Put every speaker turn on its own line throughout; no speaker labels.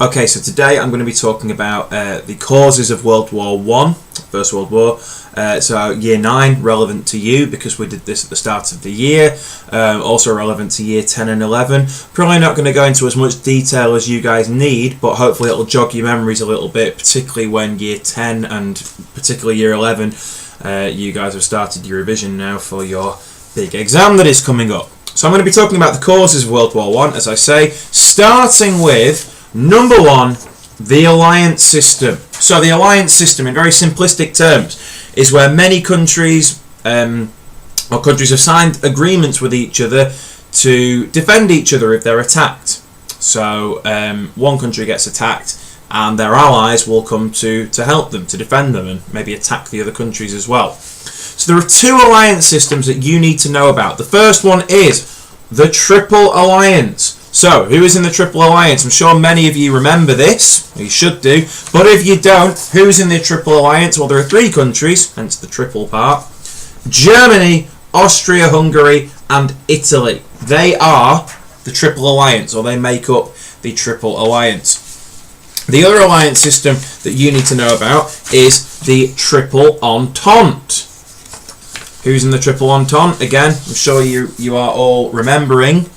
Okay, so today I'm going to be talking about the causes of World War I, First World War. So Year 9, relevant to you because we did this at the start of the year. Also relevant to Year 10 and 11. Probably not going to go into as much detail as you guys need, but hopefully it'll jog your memories a little bit, particularly when Year 10 and particularly Year 11, you guys have started your revision now for your big exam that is coming up. So I'm going to be talking about the causes of World War I, as I say, starting with number 1, the alliance system. So the alliance system, in very simplistic terms, is where many countries or countries have signed agreements with each other to defend each other if they're attacked. So one country gets attacked and their allies will come to help them, to defend them, and maybe attack the other countries as well. So there are 2 alliance systems that you need to know about. The first one is the Triple Alliance. So, who is in the Triple Alliance? I'm sure many of you remember this, you should do, but if you don't, who's in the Triple Alliance? Well, there are 3 countries, hence the triple part: Germany, Austria-Hungary, and Italy. They are the Triple Alliance, or they make up the Triple Alliance. The other alliance system that you need to know about is the Triple Entente. Who's in the Triple Entente? Again, I'm sure you are all remembering,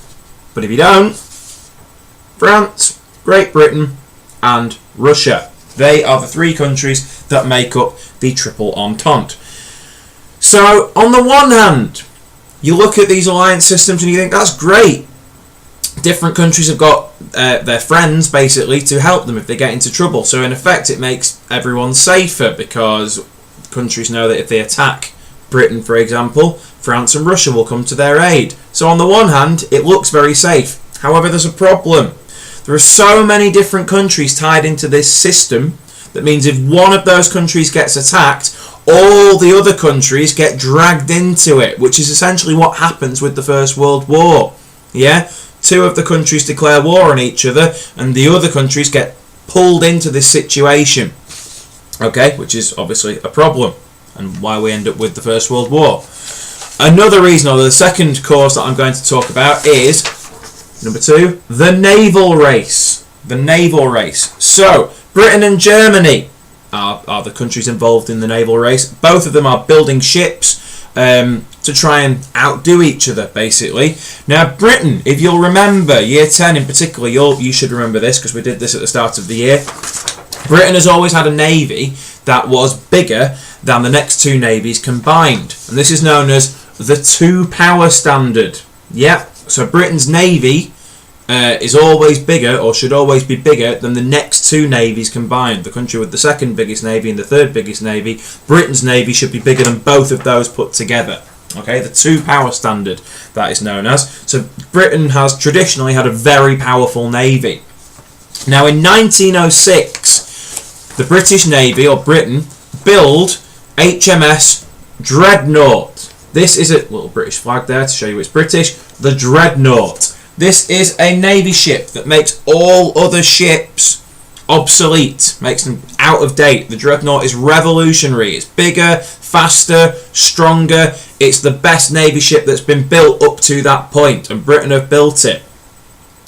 but if you don't, France, Great Britain, and Russia. They are the 3 countries that make up the Triple Entente. So, on the one hand, you look at these alliance systems and you think, that's great. Different countries have got their friends, basically, to help them if they get into trouble. So, in effect, it makes everyone safer because countries know that if they attack Britain, for example, France and Russia will come to their aid. So on the one hand, it looks very safe. However, there's a problem. There are so many different countries tied into this system that means if one of those countries gets attacked, all the other countries get dragged into it, which is essentially what happens with the First World War. Yeah? 2 of the countries declare war on each other and the other countries get pulled into this situation. Okay? Which is obviously a problem, and why we end up with the First World War. Another reason, or the second cause that I'm going to talk about, is number 2, the naval race. The naval race. So, Britain and Germany are the countries involved in the naval race. Both of them are building ships to try and outdo each other, basically. Now, Britain, if you'll remember, Year 10 in particular, you should remember this because we did this at the start of the year. Britain has always had a navy that was bigger than the next 2 navies combined. And this is known as the 2-power standard. Yeah, so Britain's navy is always bigger, or should always be bigger, than the next 2 navies combined. The country with the 2nd biggest navy and the 3rd biggest navy, Britain's navy should be bigger than both of those put together. Okay, the 2-power standard, that is known as. So Britain has traditionally had a very powerful navy. Now in 1906, the British Navy, or Britain, build HMS Dreadnought. This is a little British flag there to show you it's British. The Dreadnought. This is a navy ship that makes all other ships obsolete, makes them out of date. The Dreadnought is revolutionary. It's bigger, faster, stronger. It's the best navy ship that's been built up to that point, and Britain have built it.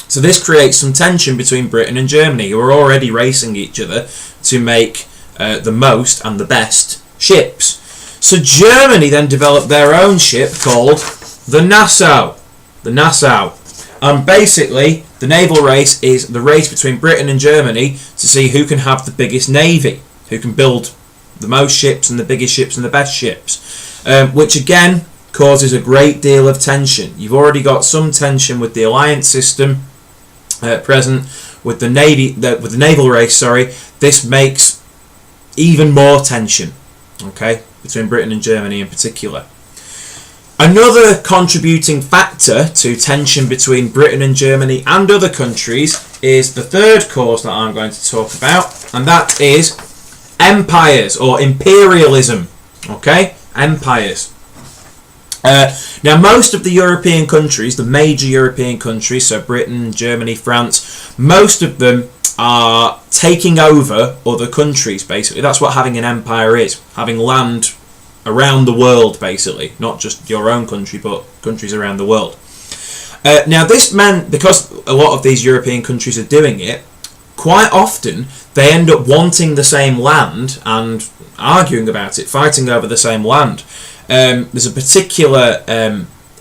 So this creates some tension between Britain and Germany, who are already racing each other to make the most and the best ships. So Germany then developed their own ship called the Nassau. The Nassau. And basically, the naval race is the race between Britain and Germany to see who can have the biggest navy, who can build the most ships and the biggest ships and the best ships, which again causes a great deal of tension. You've already got some tension with the alliance system present with the naval race. This makes even more tension. Okay, between Britain and Germany in particular. Another contributing factor to tension between Britain and Germany and other countries is the 3rd cause that I'm going to talk about, and that is empires, or imperialism. Okay, empires. Now, most of the European countries, the major European countries, so Britain, Germany, France, most of them are taking over other countries, basically. That's what having an empire is, having land around the world, basically. Not just your own country, but countries around the world. Now, this meant, because a lot of these European countries are doing it, quite often they end up wanting the same land and arguing about it, fighting over the same land. There's a particular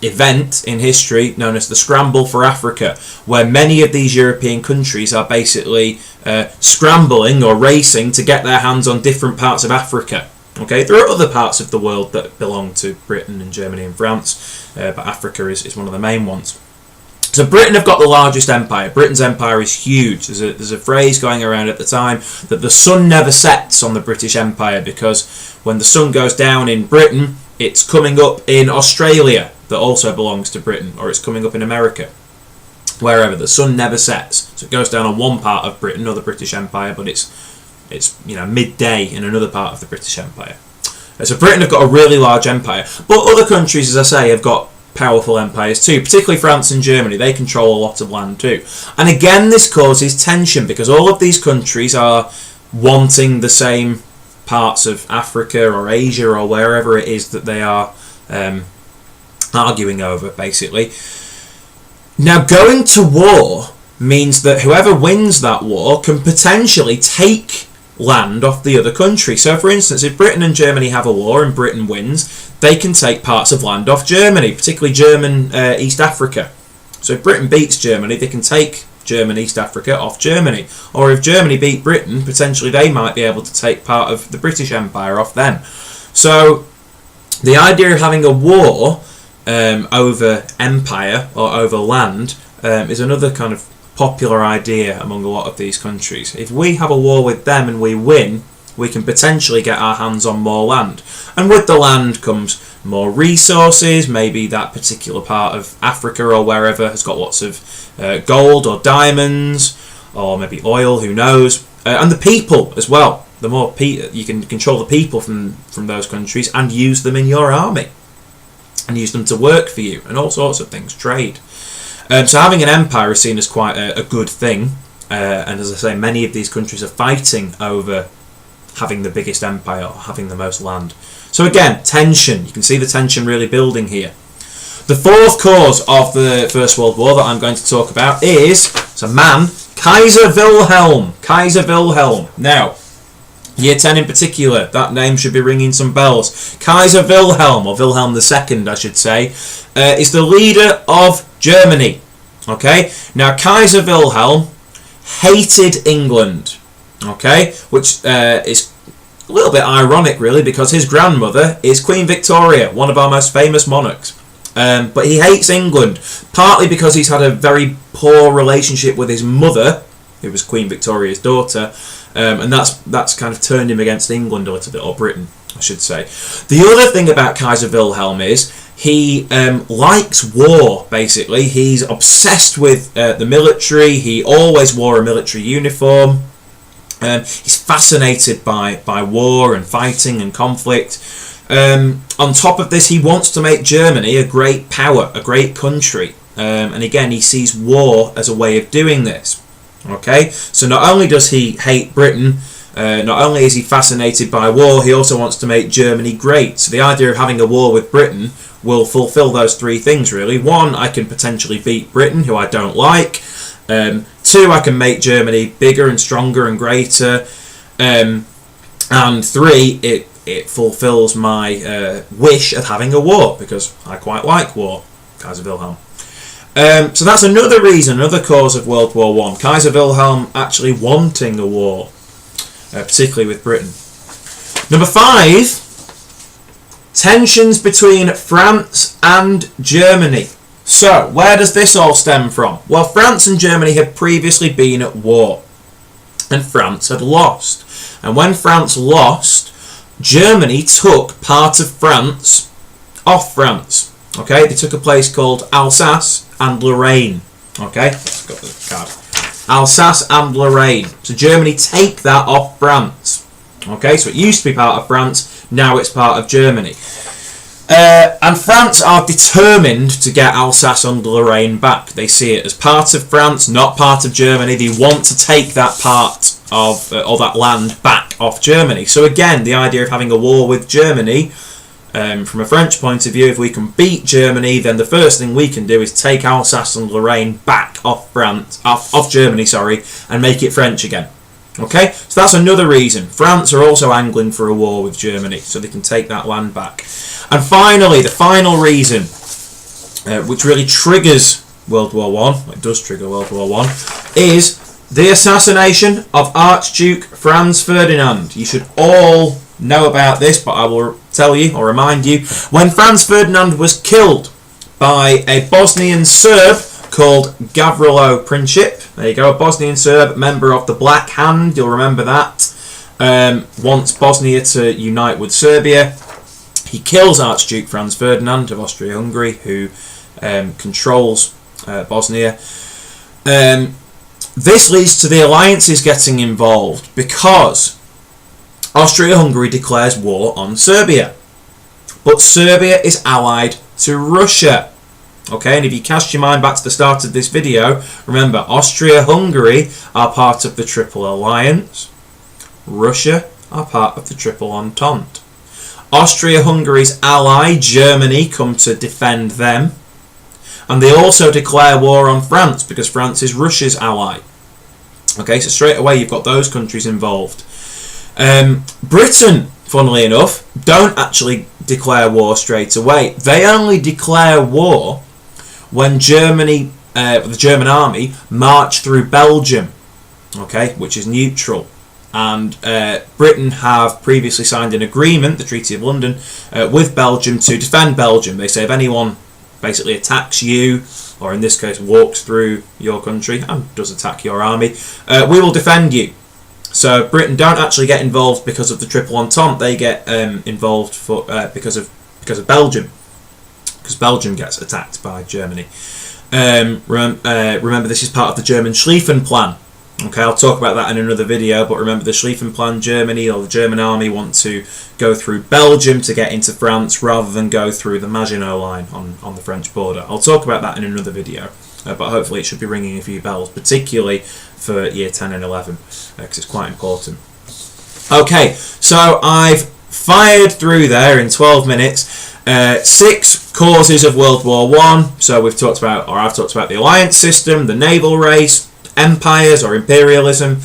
event in history known as the Scramble for Africa, where many of these European countries are basically scrambling or racing to get their hands on different parts of Africa. Okay, there are other parts of the world that belong to Britain and Germany and France, but Africa is one of the main ones. So Britain have got the largest empire. Britain's empire is huge. There's a phrase going around at the time that the sun never sets on the British Empire, because when the sun goes down in Britain, it's coming up in Australia that also belongs to Britain, or it's coming up in America. Wherever, the sun never sets. So it goes down on one part of Britain or the British Empire, but it's midday in another part of the British Empire. So Britain have got a really large empire, but other countries, as I say, have got powerful empires too, particularly France and Germany. They control a lot of land too. And again, this causes tension, because all of these countries are wanting the same parts of Africa or Asia or wherever it is that they are arguing over, basically. Now, going to war means that whoever wins that war can potentially take land off the other country. So, for instance, if Britain and Germany have a war and Britain wins, they can take parts of land off Germany, particularly German East Africa. So if Britain beats Germany, they can take German East Africa off Germany. Or if Germany beat Britain, potentially they might be able to take part of the British Empire off them. So the idea of having a war over empire or over land is another kind of popular idea among a lot of these countries. If we have a war with them and we win, we can potentially get our hands on more land. And with the land comes more resources. Maybe that particular part of Africa or wherever has got lots of gold or diamonds, or maybe oil, who knows. And the people as well. The more you can control the people from those countries and use them in your army. And use them to work for you. And all sorts of things. Trade. So having an empire is seen as quite a good thing. And as I say, many of these countries are fighting over having the biggest empire or having the most land. So again, tension. You can see the tension really building here. The fourth cause of the First World War that I'm going to talk about is a man, Kaiser Wilhelm. Kaiser Wilhelm. Now, year 10 in particular, that name should be ringing some bells. Kaiser Wilhelm, or Wilhelm II, I should say, is the leader of Germany. Okay? Now, Kaiser Wilhelm hated England. Okay, which is a little bit ironic, really, because his grandmother is Queen Victoria, one of our most famous monarchs. But he hates England, partly because he's had a very poor relationship with his mother, who was Queen Victoria's daughter, and that's kind of turned him against England a little bit, or Britain, I should say. The other thing about Kaiser Wilhelm is he likes war, basically. He's obsessed with the military. He always wore a military uniform. He's fascinated by war and fighting and conflict. On top of this, he wants to make Germany a great power, a great country. And again, he sees war as a way of doing this. Okay, so not only does he hate Britain, not only is he fascinated by war, he also wants to make Germany great. So the idea of having a war with Britain will fulfill those three things, really. One, I can potentially beat Britain, who I don't like. Two, I can make Germany bigger and stronger and greater. And three, it fulfills my wish of having a war, because I quite like war. Kaiser Wilhelm. So that's another reason, another cause of World War I. Kaiser Wilhelm actually wanting a war, particularly with Britain. Number 5, tensions between France and Germany. So, where does this all stem from? Well, France and Germany had previously been at war, and France had lost. And when France lost, Germany took part of France off France. Okay, they took a place called Alsace and Lorraine. Okay, I've got the card. Alsace and Lorraine. So Germany take that off France. Okay, so it used to be part of France, now it's part of Germany. And France are determined to get Alsace and Lorraine back. They see it as part of France, not part of Germany. They want to take that part of or that land back off Germany. So again, the idea of having a war with Germany from a French point of view, if we can beat Germany, then the first thing we can do is take Alsace and Lorraine back off Germany, and make it French again. Okay, so that's another reason. France are also angling for a war with Germany, so they can take that land back. And finally, the final reason, which really triggers World War One, it does trigger World War One, is the assassination of Archduke Franz Ferdinand. You should all know about this, but I will tell you or remind you. When Franz Ferdinand was killed by a Bosnian Serb called Gavrilo Princip, there you go, a Bosnian Serb, member of the Black Hand, you'll remember that, wants Bosnia to unite with Serbia. He kills Archduke Franz Ferdinand of Austria-Hungary, who controls Bosnia. This leads to the alliances getting involved because Austria-Hungary declares war on Serbia. But Serbia is allied to Russia. Okay, and if you cast your mind back to the start of this video, remember Austria-Hungary are part of the Triple Alliance. Russia are part of the Triple Entente. Austria-Hungary's ally, Germany, come to defend them. And they also declare war on France because France is Russia's ally. Okay, so straight away you've got those countries involved. Britain, funnily enough, don't actually declare war straight away. They only declare war when Germany, the German army, march through Belgium, okay, which is neutral. And Britain have previously signed an agreement, the Treaty of London, with Belgium to defend Belgium. They say if anyone basically attacks you, or in this case walks through your country and does attack your army, we will defend you. So Britain don't actually get involved because of the Triple Entente. They get involved for because of Belgium, because Belgium gets attacked by Germany. Remember, this is part of the German Schlieffen Plan. Okay, I'll talk about that in another video, but remember the Schlieffen Plan, Germany or the German army want to go through Belgium to get into France rather than go through the Maginot Line on the French border. I'll talk about that in another video, but hopefully it should be ringing a few bells, particularly for year 10 and 11, because it's quite important. Okay, so I've fired through there in 12 minutes 6 causes of World War One. So we've talked about, or I've talked about the alliance system, the naval race, empires or imperialism,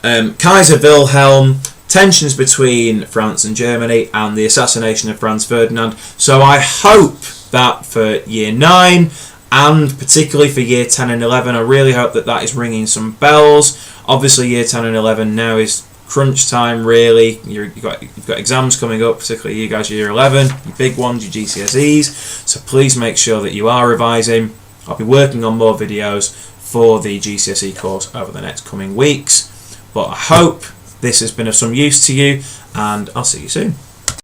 Kaiser Wilhelm, tensions between France and Germany, and the assassination of Franz Ferdinand. So I hope that for year 9 and particularly for year 10 and 11, I really hope that that is ringing some bells. Obviously year 10 and 11 now is crunch time, really. You've got exams coming up, particularly you guys year 11, your big ones, your GCSEs, so please make sure that you are revising. I'll be working on more videos for the GCSE course over the next coming weeks, but I hope this has been of some use to you, and I'll see you soon.